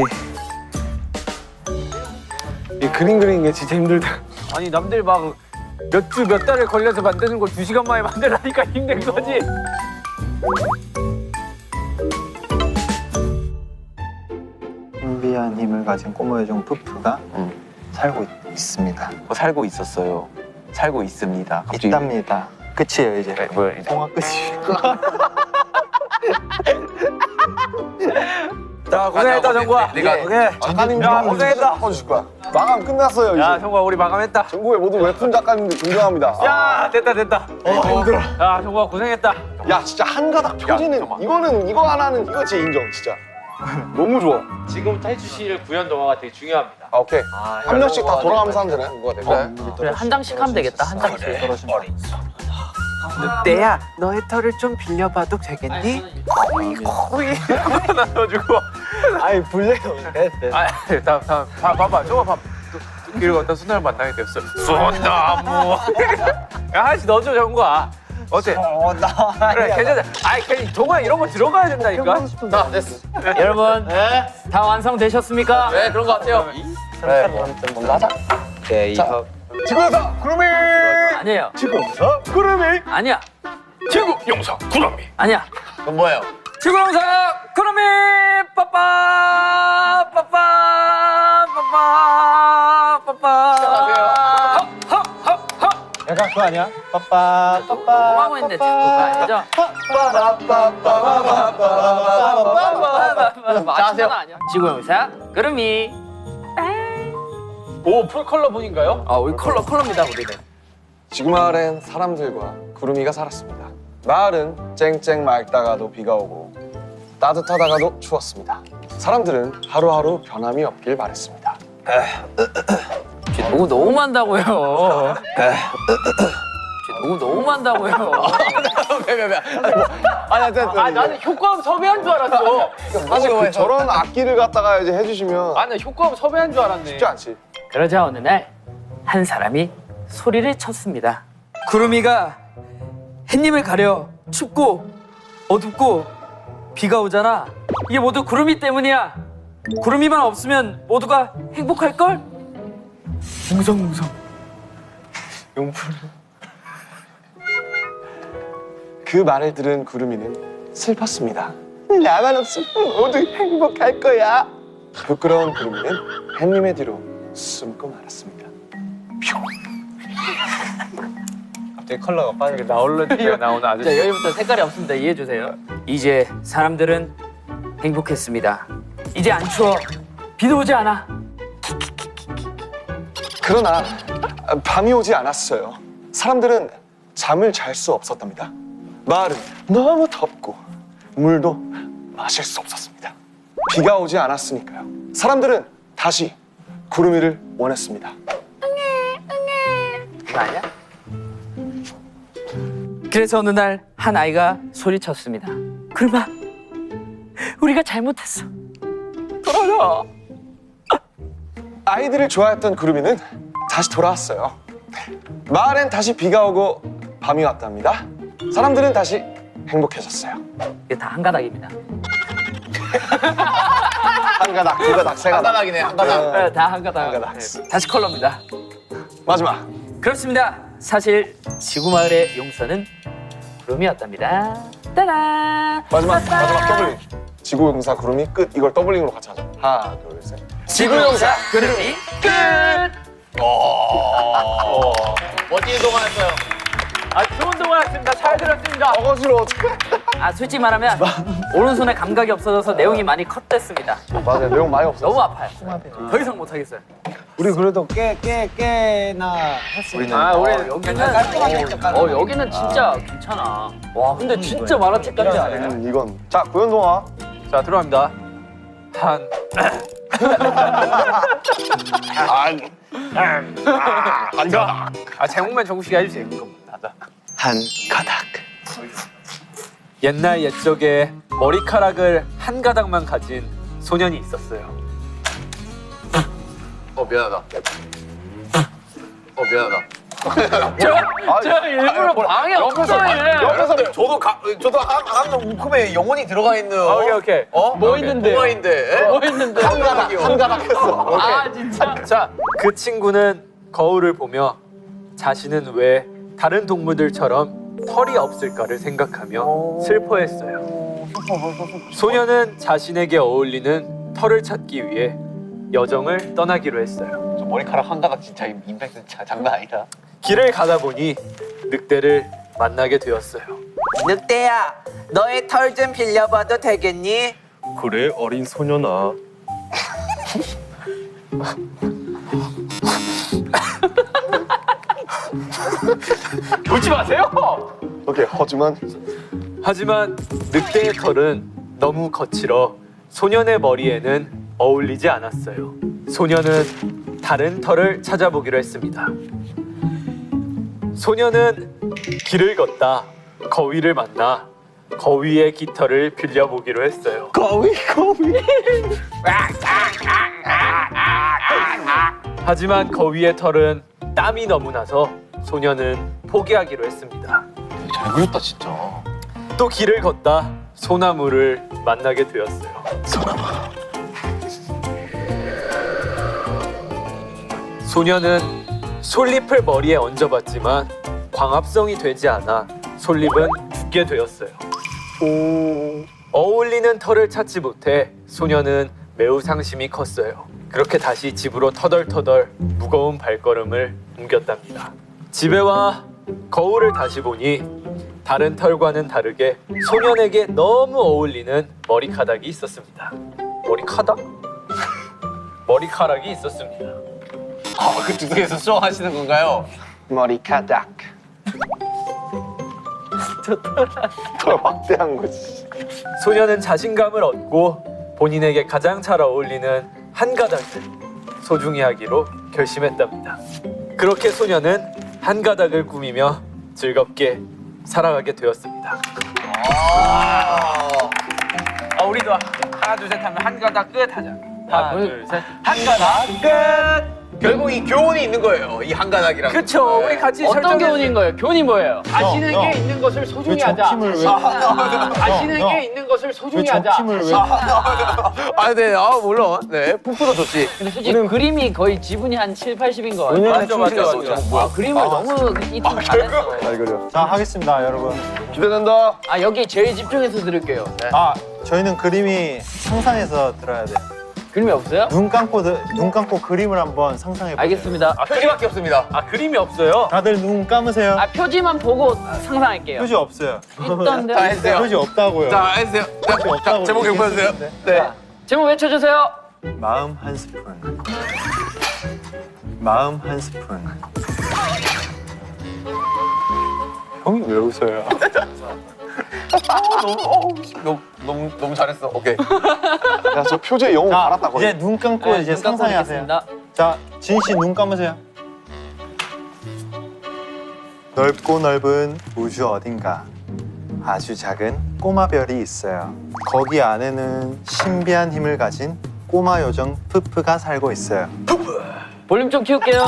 Speaker 2: 이 그림 그리는 게 진짜 힘들다.
Speaker 6: 아니 남들 막 몇 주 몇 달을 걸려서 만드는 걸 2시간 만에 만들라니까 힘든 거지.
Speaker 5: 신비한 힘을 가진 꼬마 요정 푸푸가 살고 있습니다.
Speaker 4: 살고 있었어요. 살고 있습니다. 갑자기-
Speaker 5: 있답니다. 끝이에요 이제.
Speaker 4: 네, 뭐야 이제.
Speaker 5: 동화 끝이.
Speaker 6: 자 고생했다 정구야.
Speaker 4: 내가
Speaker 2: 작가님
Speaker 6: 야, 고생했다.
Speaker 2: 바꿔주실 거야. 마감 끝났어요,
Speaker 6: 야
Speaker 2: 이제.
Speaker 6: 정구야 우리 마감했다.
Speaker 2: 전국의 모든 웹툰 작가님들 존경합니다.
Speaker 6: 야 됐다.
Speaker 2: 힘들어.
Speaker 6: 야 정구야 고생했다.
Speaker 2: 야, 진짜 한 가닥 표지는, 이거 하나는, 이거 진짜 인정, 진짜. 너무 좋아.
Speaker 6: 지금부터 해주실 구현 동화가 되게 중요합니다.
Speaker 2: 아, 오케이. 한 명씩 다 돌아가면서 하면 되네.
Speaker 1: 그래, 한 장씩 하면 되겠다. 한 장씩.
Speaker 4: 늑대야, 너의 털을 좀 빌려봐도 되겠니?
Speaker 6: 나눠주고.
Speaker 5: 아이 불려요.
Speaker 6: 다 봐봐. 저거 봐. 길을 걷다 순나를 만나게 됐어. 순나무. 야 하나씩 넣어줘 정구야. 어때? 그래 괜찮아. 아이 괜히 동화 이런 거 들어가야 된다니까.
Speaker 2: 자, 됐어.
Speaker 1: 여러분, 다 완성되셨습니까?
Speaker 2: 네, 그런 거 같아요. 그래, 먼저 하자.
Speaker 4: 네, 이거
Speaker 2: 지구에서 구름이!
Speaker 1: 아니에요.
Speaker 2: 지구에서 구름이!
Speaker 1: 아니야.
Speaker 2: 지구 용서 구름이!
Speaker 1: 아니야.
Speaker 2: 그건 뭐예요?
Speaker 1: 지구영상 구름이 빠빠
Speaker 5: 약간 그거 아니야? 빠빠 빠빠.
Speaker 1: 뭐라고 했는데 자꾸가 아니죠? 맞추는 아니야. 지구영상 구름이.
Speaker 6: 오 풀컬러 분인가요?
Speaker 1: 우리 컬러입니다 우리는.
Speaker 2: 지구 마을엔 사람들과 구름이가 살았습니다. 마을은 쨍쨍 맑다가도 비가 오고 따뜻하다가도 추웠습니다. 사람들은 하루하루 변함이 없길 바랬습니다.
Speaker 1: 너무 너무한다고요. 너무한다고요.
Speaker 6: 나는 효과음 섭외한 줄 알았어.
Speaker 2: 사실 저런 악기를 갖다가 이제 해주시면
Speaker 6: 나는 효과음 섭외한 줄 알았네.
Speaker 2: 쉽지 않지.
Speaker 1: 그러자 어느 날 한 사람이 소리를 쳤습니다. 구름이가 햇님을 가려 춥고 어둡고 비가 오잖아. 이게 모두 구름이 때문이야. 구름이만 없으면 모두가 행복할걸? 웅성웅성.
Speaker 2: 그 말을 들은 구름이는 슬펐습니다. 나만 없으면 모두 행복할 거야. 부끄러운 구름이는 햇님의 뒤로 숨고 말았습니다.
Speaker 5: 갑자기 컬러가 빠져.
Speaker 6: 나오는 아저씨.
Speaker 1: 자, 여기부터 색깔이 없습니다. 이해해주세요. 이제 사람들은 행복했습니다. 이제 안 추워. 비도 오지 않아.
Speaker 2: 그러나 밤이 오지 않았어요. 사람들은 잠을 잘 수 없었답니다. 마을은 너무 덥고 물도 마실 수 없었습니다. 비가 오지 않았으니까요. 사람들은 다시 구름이를 원했습니다.
Speaker 1: 그거 아니야? 그래서 어느 날 한 아이가 소리쳤습니다. 구름아, 우리가 잘못했어. 돌아가.
Speaker 2: 아이들을 좋아했던 구름이는 다시 돌아왔어요. 마을엔 다시 비가 오고 밤이 왔답니다. 사람들은 다시 행복해졌어요.
Speaker 1: 이게 다 한 가닥입니다.
Speaker 2: 한 가닥, 두 가닥, 세 가닥. 한 가닥이네, 한 가닥.
Speaker 1: 다 한 가닥.
Speaker 2: 한 가닥.
Speaker 1: 다시 컬러입니다.
Speaker 2: 마지막.
Speaker 1: 그렇습니다. 사실 지구마을의 용서는 구름이었답니다. 따란.
Speaker 2: 마지막 더블링. 지구용사 구름이 끝. 이걸 더블링으로 같이 하자. 하나, 둘, 셋.
Speaker 1: 지구용사 구름이 끝. 멋진 동화였어요.
Speaker 6: 아 좋은 동화였습니다. 잘 들었습니다.
Speaker 2: 어거지로 어떡해.
Speaker 1: 아 솔직히 말하면 오른손에 감각이 없어져서 내용이 많이 컷됐습니다.
Speaker 2: 맞아요. 내용 많이 없어.
Speaker 1: 너무 아파요. 더 이상 못하겠어요.
Speaker 5: 우리 그래도 꽤나 했어요.
Speaker 1: 아 우리 여기는 여기는 진짜 괜찮아. 와 근데 진짜 만화책 같지 않아요?
Speaker 2: 이건 자 구연동화.
Speaker 6: 자 들어갑니다. 한 제목만 정국씨가 해주세요.
Speaker 4: 한 가닥.
Speaker 6: 옛날 옛적에 머리카락을 한 가닥만 가진 소년이 있었어요.
Speaker 4: 미안하다. 미안하다.
Speaker 1: 제가 일부러 방해 없어요.
Speaker 4: 옆에서 저도 한 움큼에 영혼이 들어가 있는.
Speaker 6: 오케이.
Speaker 1: 뭐 있는데?
Speaker 4: 뭐 있는데?
Speaker 1: 뭐 있는데?
Speaker 2: 한 가닥 했어.
Speaker 1: 아 진짜.
Speaker 6: 자, 그 친구는 거울을 보며 자신은 왜 다른 동물들처럼 털이 없을까를 생각하며 슬퍼했어요. 소녀는 자신에게 어울리는 털을 찾기 위해 여정을 떠나기로 했어요.
Speaker 4: 저 머리카락 한 가닥 진짜 임팩트 장난 아니다.
Speaker 6: 길을 가다 보니 늑대를 만나게 되었어요.
Speaker 7: 늑대야, 너의 털 좀 빌려봐도 되겠니?
Speaker 8: 그래 어린 소년아.
Speaker 6: 울지 마세요!
Speaker 2: 오케이. 하지만
Speaker 6: 하지만 늑대의 털은 너무 거칠어 소년의 머리에는 어울리지 않았어요. 소년은 다른 털을 찾아보기로 했습니다. 소년은 길을 걷다 거위를 만나 거위의 깃털을 빌려보기로 했어요.
Speaker 2: 거위.
Speaker 6: 하지만 거위의 털은 땀이 너무 나서 소년은 포기하기로 했습니다.
Speaker 4: 잘 그렸다 진짜.
Speaker 6: 또 길을 걷다 소나무를 만나게 되었어요. 소년은 솔잎을 머리에 얹어봤지만 광합성이 되지 않아 솔잎은 죽게 되었어요. 어울리는 털을 찾지 못해 소년은 매우 상심이 컸어요. 그렇게 다시 집으로 터덜터덜 무거운 발걸음을 옮겼답니다. 집에 와 거울을 다시 보니 다른 털과는 다르게 소년에게 너무 어울리는 머리카락이 있었습니다. 머리카락? 머리카락이 있었습니다.
Speaker 4: 그 두께에서 수영하시는 건가요?
Speaker 2: 머리카락. 더 막대한 거지.
Speaker 6: 소년은 자신감을 얻고 본인에게 가장 잘 어울리는 한 가닥을 소중히 하기로 결심했답니다. 그렇게 소년은 한 가닥을 꾸미며 즐겁게 살아가게 되었습니다. 우리도 하나 둘 셋 하면 한 가닥 끝 하자. 하나 둘 셋.
Speaker 1: 한 가닥 끝.
Speaker 4: 결국 이 교훈이 있는 거예요. 이 한 가닥이랑.
Speaker 6: 그쵸. 우리 같이
Speaker 1: 어떤
Speaker 6: 설정해.
Speaker 1: 교훈인 거예요? 교훈이 뭐예요?
Speaker 5: 자신에게 형.
Speaker 1: 있는 것을 소중히
Speaker 5: 왜 적팀을 왜?
Speaker 1: 자신에게 있는 것을 소중히
Speaker 5: 왜 적팀을 왜?
Speaker 4: 네, 물론. 네, 푹푸도 좋지.
Speaker 1: 근데 솔직히 그림이 거의 지분이 한 7, 80인 거 같아요.
Speaker 6: 맞아.
Speaker 1: 그림을 너무 이팀 잘했어.
Speaker 2: 잘 그려.
Speaker 5: 자 하겠습니다, 여러분.
Speaker 2: 기대된다.
Speaker 1: 아 여기 제일 집중해서 들을게요. 네.
Speaker 5: 저희는 그림이 상상해서 들어야 돼.
Speaker 1: 그림이 없어요?
Speaker 5: 눈 감고 그림을 한번 상상해 보세요.
Speaker 1: 알겠습니다.
Speaker 4: 표지밖에 없습니다.
Speaker 6: 그림이 없어요.
Speaker 5: 다들 눈 감으세요.
Speaker 1: 표지만 보고 상상할게요.
Speaker 5: 표지 없어요.
Speaker 1: 있던데.
Speaker 4: 다 했어요.
Speaker 5: 표지 없다고요.
Speaker 4: 자, 해주세요.
Speaker 5: 표지 없다고
Speaker 4: 제목 읽어주세요. 네.
Speaker 1: 제목 외쳐주세요.
Speaker 5: 마음 한 스푼. 마음 한 스푼. 형이 왜 웃어요?
Speaker 4: 너무 잘했어. 오케이.
Speaker 2: 야, 저 표지의 영웅 알았다 거의.
Speaker 5: 이제 눈 감고 이제
Speaker 1: 눈 감고
Speaker 5: 상상하세요.
Speaker 1: 있겠습니다.
Speaker 5: 자, 진 씨 눈 감으세요. 넓고 넓은 우주 어딘가 아주 작은 꼬마 별이 있어요. 거기 안에는 신비한 힘을 가진 꼬마 요정 푸푸가 살고 있어요.
Speaker 1: 볼륨 좀 키울게요.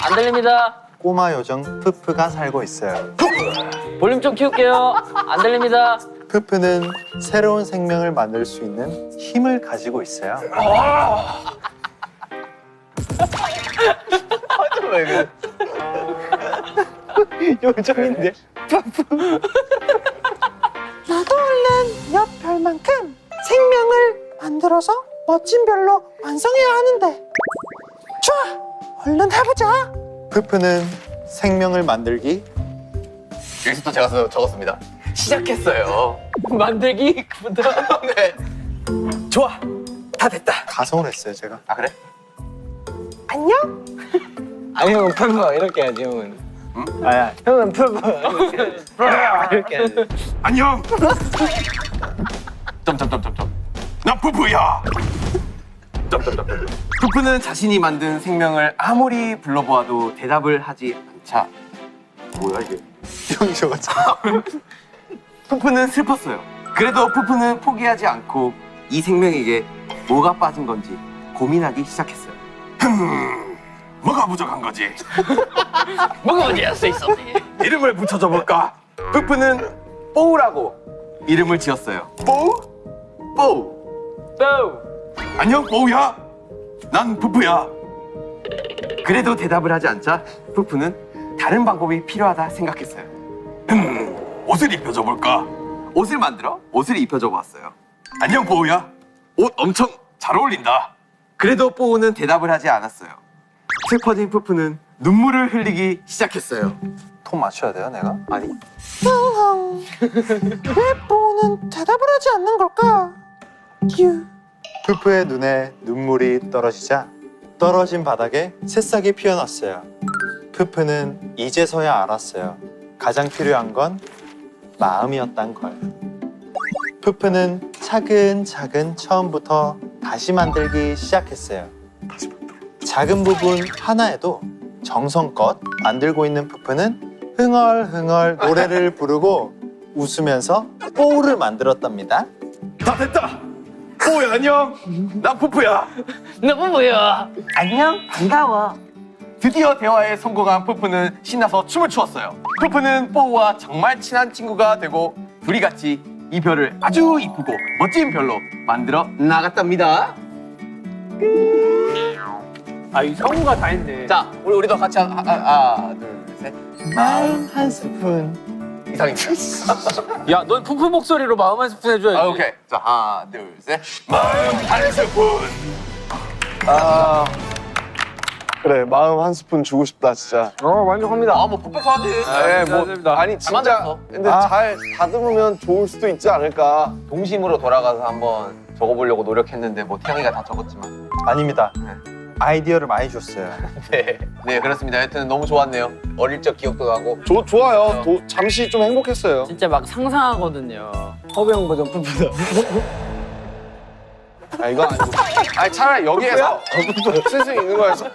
Speaker 1: 안 들립니다.
Speaker 5: 꼬마 요정 푸푸가 살고 있어요.
Speaker 1: 볼륨 좀 키울게요. 안 들립니다.
Speaker 5: 푸푸는 새로운 생명을 만들 수 있는 힘을 가지고 있어요.
Speaker 4: 왜 그래?
Speaker 5: 요정인데.
Speaker 9: 나도 얼른 옆 별만큼 생명을 만들어서 멋진 별로 완성해야 하는데. 좋아, 얼른 해보자.
Speaker 5: 푸푸는 생명을 만들기.
Speaker 4: 여기서 또 제가 적었습니다. 시작했어요.
Speaker 1: 만들기부터.
Speaker 4: 네. 좋아. 다 됐다.
Speaker 5: 가성을 했어요, 제가.
Speaker 4: 아 그래?
Speaker 9: 안녕?
Speaker 5: 아니, 형은 푸푸 이렇게 해야지, 형은. 아야, 형은 푸푸 이렇게 해야지.
Speaker 8: 안녕.
Speaker 4: 점점점점점.
Speaker 8: 나 푸푸야.
Speaker 4: 점점점점. 푸푸는 자신이 만든 생명을 아무리 불러보아도 대답을 하지 않자. 뭐야 이게?
Speaker 5: 형이 저거지.
Speaker 4: 푸푸는 슬펐어요. 그래도 푸푸는 포기하지 않고 이 생명에게 뭐가 빠진 건지 고민하기 시작했어요.
Speaker 8: 뭐가 부족한 거지?
Speaker 1: 뭐가 어디야 써 있었네.
Speaker 4: 이름을 붙여줘 볼까? 푸푸는 뽀우라고 이름을 지었어요. 뽀우? 뽀우.
Speaker 1: 뽀우.
Speaker 8: 안녕 뽀우야. 난 푸푸야.
Speaker 4: 그래도 대답을 하지 않자 푸푸는 다른 방법이 필요하다 생각했어요.
Speaker 8: 옷을 입혀줘 볼까?
Speaker 4: 옷을 만들어 옷을 입혀줘 보았어요.
Speaker 8: 안녕 뽀우야. 옷 엄청 잘 어울린다.
Speaker 4: 그래도 뽀우는 대답을 하지 않았어요. 슬퍼진 푸푸는 눈물을 흘리기 시작했어요.
Speaker 5: 톤 맞춰야 돼요, 내가?
Speaker 4: 아니,
Speaker 9: 왜 뽀우는 대답을 하지 않는 걸까? 유.
Speaker 5: 푸푸의 눈에 눈물이 떨어지자 떨어진 바닥에 새싹이 피어났어요. 푸푸는 이제서야 알았어요. 가장 필요한 건 마음이었단 걸. 푸푸는 차근차근 처음부터 다시 만들기 시작했어요. 작은 부분 하나에도 정성껏 만들고 있는 푸푸는 흥얼흥얼 노래를 부르고 웃으면서 뽀우를 만들었답니다.
Speaker 8: 다 됐다. 뽀우야 안녕. 난 푸푸야.
Speaker 1: 너무 뭐야?
Speaker 7: 안녕, 반가워.
Speaker 4: 드디어 대화에 성공한 푸푸는 신나서 춤을 추었어요. 푸푸는 뽀우와 정말 친한 친구가 되고 둘이 같이 이 별을 아주 이쁘고 멋진 별로 만들어 나갔답니다.
Speaker 6: 아, 이 성우가 다 했네.
Speaker 4: 자, 우리도 같이 하나, 둘, 셋.
Speaker 5: 마음 한 스푼.
Speaker 4: 이상입니다.
Speaker 6: 야, 넌 푸푸 목소리로 마음 한 스푼 해줘야지.
Speaker 4: 아, 오케이. 자, 하나, 둘, 셋.
Speaker 8: 마음 한 스푼.
Speaker 2: 그래, 마음 한 스푼 주고 싶다, 진짜.
Speaker 5: 만족합니다.
Speaker 4: 아, 뭐 풋풋하지.
Speaker 2: 네, 뭐, 아니, 진짜.
Speaker 4: 만들었어.
Speaker 2: 근데 잘 다듬으면 좋을 수도 있지 않을까.
Speaker 4: 동심으로 돌아가서 한번 적어보려고 노력했는데 뭐 태영이가 다 적었지만.
Speaker 5: 아닙니다. 아이디어를 많이 줬어요.
Speaker 4: 네, 네 그렇습니다. 하여튼 너무 좋았네요. 어릴 적 기억도 나고.
Speaker 2: 좋아요. 잠시 좀 행복했어요.
Speaker 1: 진짜 막 상상하거든요.
Speaker 5: 허병 버전 푸푸다.
Speaker 2: 아, 이거 아니고. 아니, 차라리 여기에서 쓸 수 있는 거여서.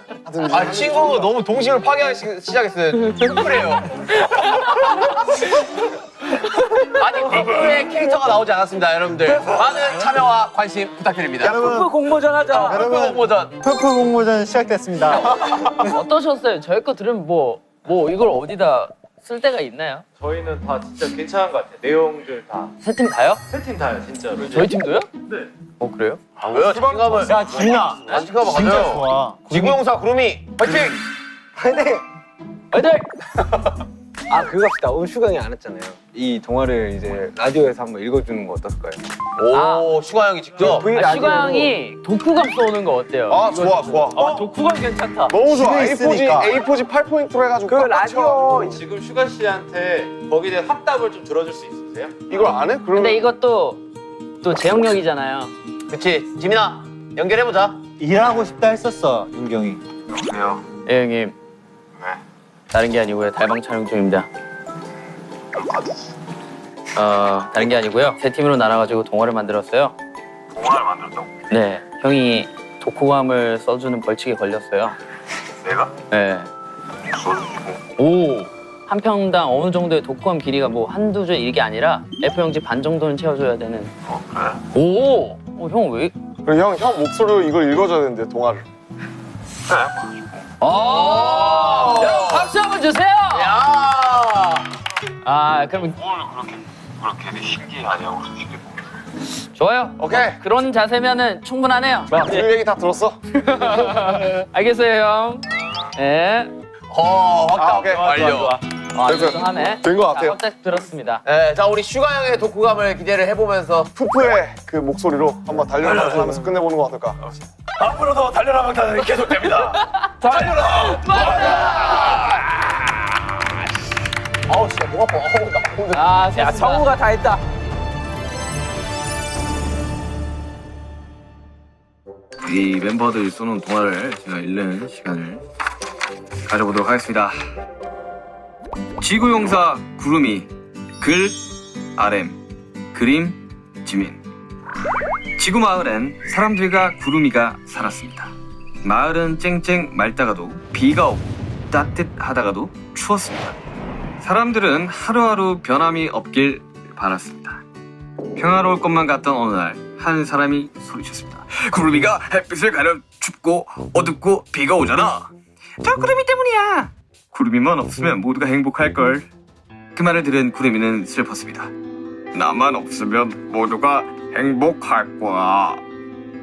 Speaker 4: 아, 친구 너무 동심을 파괴하기 시작했어요. 푸푸래요. 아직 푸푸의 캐릭터가 나오지 않았습니다, 여러분들. 많은 참여와 관심 부탁드립니다.
Speaker 6: 푸푸 공모전 하자.
Speaker 4: 푸푸 공모전.
Speaker 5: 푸푸 공모전 시작됐습니다.
Speaker 1: 어떠셨어요? 저희 거 들으면 뭐 이걸 어디다 쓸 데가 있나요?
Speaker 3: 저희는 다 진짜 괜찮은 것 같아요. 내용들 다.
Speaker 1: 세 팀 다요?
Speaker 3: 세 팀 다요, 진짜로.
Speaker 1: 저희 팀도요?
Speaker 3: 네.
Speaker 1: 그래요?
Speaker 4: 왜요? 자신감을.
Speaker 5: 야, 지민아.
Speaker 4: 자신감을
Speaker 5: 진짜
Speaker 4: 가져요.
Speaker 5: 좋아.
Speaker 4: 지구용사 구름이 화이팅!
Speaker 1: 화이팅!
Speaker 10: 아 그거 합시다. 오늘 슈강이 안 했잖아요. 이 동화를 이제 라디오에서 한번 읽어주는 거 어떨까요?
Speaker 4: 오, 슈가 형이 직접.
Speaker 1: 슈가 형이 독후감 써오는 거 어때요?
Speaker 2: 아, 좋아.
Speaker 1: 독후감 괜찮다.
Speaker 2: 너무 좋아.
Speaker 5: 집에 있으니까.
Speaker 2: A4지 8포인트로 해가지고.
Speaker 10: 그
Speaker 2: 꽉
Speaker 10: 라디오
Speaker 2: 맞춰가지고.
Speaker 3: 지금 슈가 씨한테 거기에 대한 합답을 좀 들어줄 수 있으세요?
Speaker 2: 이걸 안 해? 그럼.
Speaker 1: 근데 이것도 또 제형력이잖아요.
Speaker 4: 그치, 지민아 연결해보자.
Speaker 5: 일하고 싶다 했었어, 윤경이.
Speaker 1: 예, 형님. 다른 게 아니고요. 달방 촬영 중입니다. 다른 게 아니고요. 세 팀으로 나눠가지고 동화를 만들었어요.
Speaker 8: 동화를 만들었다고?
Speaker 1: 네, 형이 독후감을 써주는 벌칙에 걸렸어요.
Speaker 8: 내가?
Speaker 1: 네. 오! 한 평당 어느 정도의 독후감 길이가 뭐 한두 줄 이게 아니라 F0지 반 정도는 채워줘야 되는.
Speaker 8: 그래?
Speaker 1: 오! 형 왜?
Speaker 2: 그리고 형 목소리로 이걸 읽어줘야 되는데, 동화를.
Speaker 1: 여러분 박수 한번 주세요!
Speaker 4: 야!
Speaker 1: 아, 그럼
Speaker 8: 뭘 괜히 신기하냐고 솔직히.
Speaker 1: 좋아요.
Speaker 2: 오케이.
Speaker 1: 그런 자세면은 충분하네요.
Speaker 2: 그 얘기 다 들었어?
Speaker 1: 알겠어요, 형. 네.
Speaker 4: 확답
Speaker 2: 오케이.
Speaker 4: 완료.
Speaker 1: 좋아. 하네.
Speaker 2: 된 것 같아요.
Speaker 1: 깜짝 들었습니다.
Speaker 4: 네, 자 우리 슈가 형의 독후감을 기대를 해보면서
Speaker 2: 푸푸의 그 목소리로 한번 달려라 하면서 끝내보는 거 어떨까?
Speaker 8: 앞으로도 달려라 방탄은 계속됩니다. 달려라.
Speaker 4: 아우 진짜 목 아파.
Speaker 1: 아,
Speaker 7: 야, 성우가 다 했다.
Speaker 11: 이 멤버들이 쏘는 동화를 제가 읽는 시간을 가져보도록 하겠습니다. 지구용사 구름이 글 RM 그림 지민. 지구마을엔 사람들과 구름이가 살았습니다. 마을은 쨍쨍 맑다가도 비가 오고 따뜻하다가도 추웠습니다. 사람들은 하루하루 변함이 없길 바랐습니다. 평화로울 것만 같던 어느 날 한 사람이 소리쳤습니다. 구름이가 햇빛을 가려 춥고 어둡고 비가 오잖아. 저 구름이 때문이야. 구름이만 없으면 모두가 행복할걸. 그 말을 들은 구름이는 슬펐습니다. 나만 없으면 모두가 행복할 거야.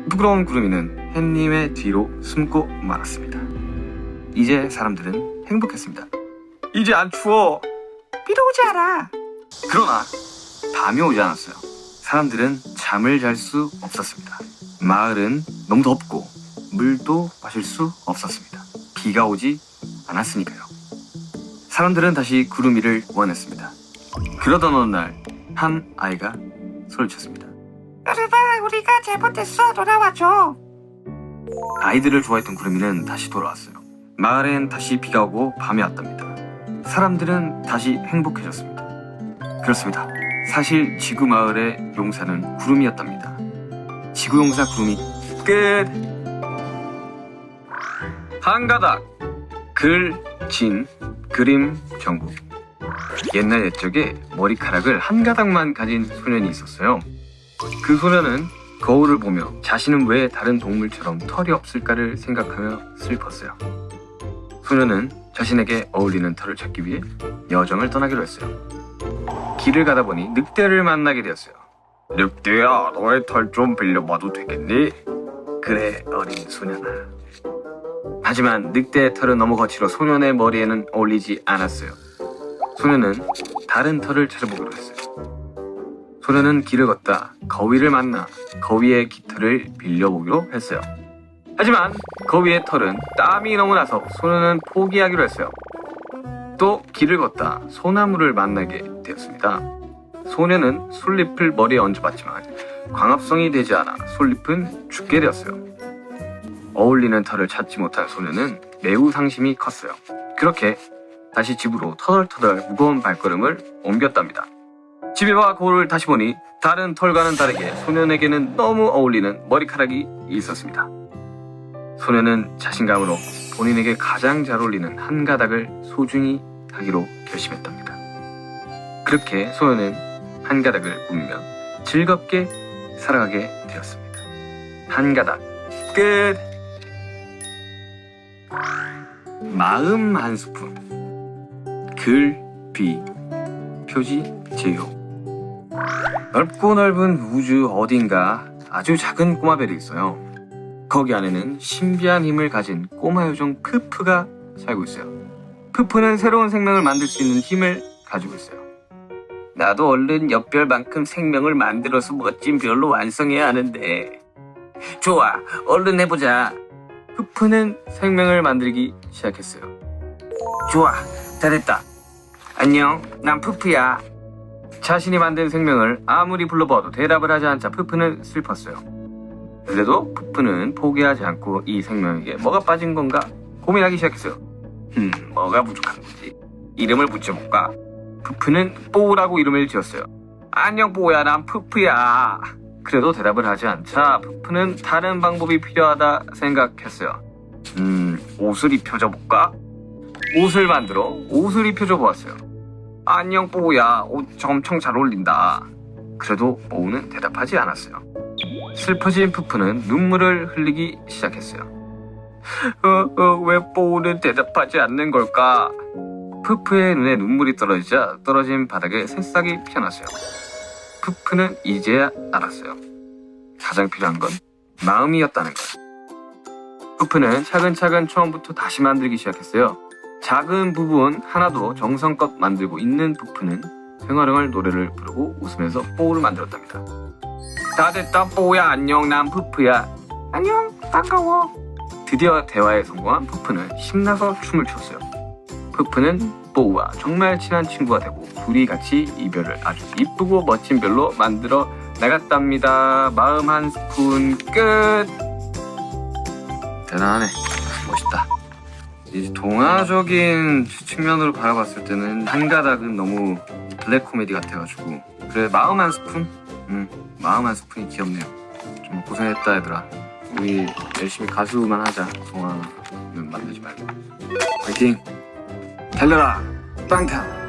Speaker 11: 부끄러운 구름이는 햇님의 뒤로 숨고 말았습니다. 이제 사람들은 행복했습니다. 이제 안 추워. 비도 오지 않아. 그러나 밤이 오지 않았어요. 사람들은 잠을 잘 수 없었습니다. 마을은 너무 덥고 물도 마실 수 없었습니다. 비가 오지 않았으니까요. 사람들은 다시 구름이를 원했습니다. 그러던 어느 날 한 아이가 소리쳤습니다.
Speaker 9: 여름아, 우리가 잘못했어. 돌아와줘.
Speaker 11: 아이들을 좋아했던 구름이는 다시 돌아왔어요. 마을엔 다시 비가 오고 밤이 왔답니다. 사람들은 다시 행복해졌습니다. 그렇습니다. 사실 지구 마을의 용사는 구름이었답니다. 지구용사 구름이 끝. 한가닥 글, 진, 그림, 정국. 옛날 옛적에 머리카락을 한 가닥만 가진 소년이 있었어요. 그 소년은 거울을 보며 자신은 왜 다른 동물처럼 털이 없을까를 생각하며 슬펐어요. 소년은 자신에게 어울리는 털을 찾기 위해 여정을 떠나기로 했어요. 길을 가다 보니 늑대를 만나게 되었어요. 늑대야, 너의 털 좀 빌려봐도 되겠니? 그래, 어린 소년아. 하지만 늑대의 털은 너무 거칠어 소년의 머리에는 어울리지 않았어요. 소년은 다른 털을 찾아보기로 했어요. 소년은 길을 걷다 거위를 만나 거위의 깃털을 빌려보기로 했어요. 하지만 거위의 털은 땀이 너무 나서 소년은 포기하기로 했어요. 또 길을 걷다 소나무를 만나게 되었습니다. 소년은 솔잎을 머리에 얹어봤지만 광합성이 되지 않아 솔잎은 죽게 되었어요. 어울리는 털을 찾지 못한 소년은 매우 상심이 컸어요. 그렇게 다시 집으로 터덜터덜 무거운 발걸음을 옮겼답니다. 집에 와 거울을 다시 보니 다른 털과는 다르게 소년에게는 너무 어울리는 머리카락이 있었습니다. 소년은 자신감으로 본인에게 가장 잘 어울리는 한 가닥을 소중히 하기로 결심했답니다. 그렇게 소년은 한 가닥을 꾸미며 즐겁게 살아가게 되었습니다. 한 가닥 끝. 마음 한 스푼 글, 비, 표지, 제요. 넓고 넓은 우주 어딘가 아주 작은 꼬마별이 있어요. 거기 안에는 신비한 힘을 가진 꼬마 요정 푸푸가 살고 있어요. 푸푸는 새로운 생명을 만들 수 있는 힘을 가지고 있어요. 나도 얼른 옆별만큼 생명을 만들어서 멋진 별로 완성해야 하는데. 좋아, 얼른 해보자. 푸푸는 생명을 만들기 시작했어요. 좋아, 잘했다. 안녕, 난 푸푸야. 자신이 만든 생명을 아무리 불러봐도 대답을 하지 않자 푸푸는 슬펐어요. 그래도 푸푸는 포기하지 않고 이 생명에게 뭐가 빠진 건가 고민하기 시작했어요. 뭐가 부족한 거지? 이름을 붙여볼까? 푸푸는 뽀우라고 이름을 지었어요. 안녕 뽀우야, 난 푸푸야. 그래도 대답을 하지 않자 푸푸는 다른 방법이 필요하다 생각했어요. 옷을 입혀줘 볼까? 옷을 만들어 옷을 입혀줘 보았어요. 안녕 뽀우야, 옷 엄청 잘 어울린다. 그래도 뽀우는 대답하지 않았어요. 슬퍼진 푸푸는 눈물을 흘리기 시작했어요. 왜 뽀우는 대답하지 않는 걸까? 푸푸의 눈에 눈물이 떨어지자 떨어진 바닥에 새싹이 피어났어요. 푸푸는 이제야 알았어요. 가장 필요한 건 마음이었다는 걸. 푸푸는 차근차근 처음부터 다시 만들기 시작했어요. 작은 부분 하나도 정성껏 만들고 있는 푸푸는 흥얼흥얼 노래를 부르고 웃으면서 뽀우를 만들었답니다. 다 됐다 뽀우야 안녕 난 푸푸야 안녕 반가워. 드디어 대화에 성공한 푸푸는 신나서 춤을 췄어요. 푸푸는 뽀우와 정말 친한 친구가 되고 둘이 같이 이별을 아주 이쁘고 멋진 별로 만들어 나갔답니다. 마음 한 스푼 끝. 대단하네. 멋있다. 이제 동화적인 측면으로 바라봤을 때는 한 가닥은 너무 블랙 코미디 같아가지고 그래 마음 한 스푼? 마음 한 스푼이 귀엽네요. 좀 고생했다 얘들아. 우리 열심히 가수만 하자. 동화는 만들지 말고. 파이팅! 달려라! 빵탕!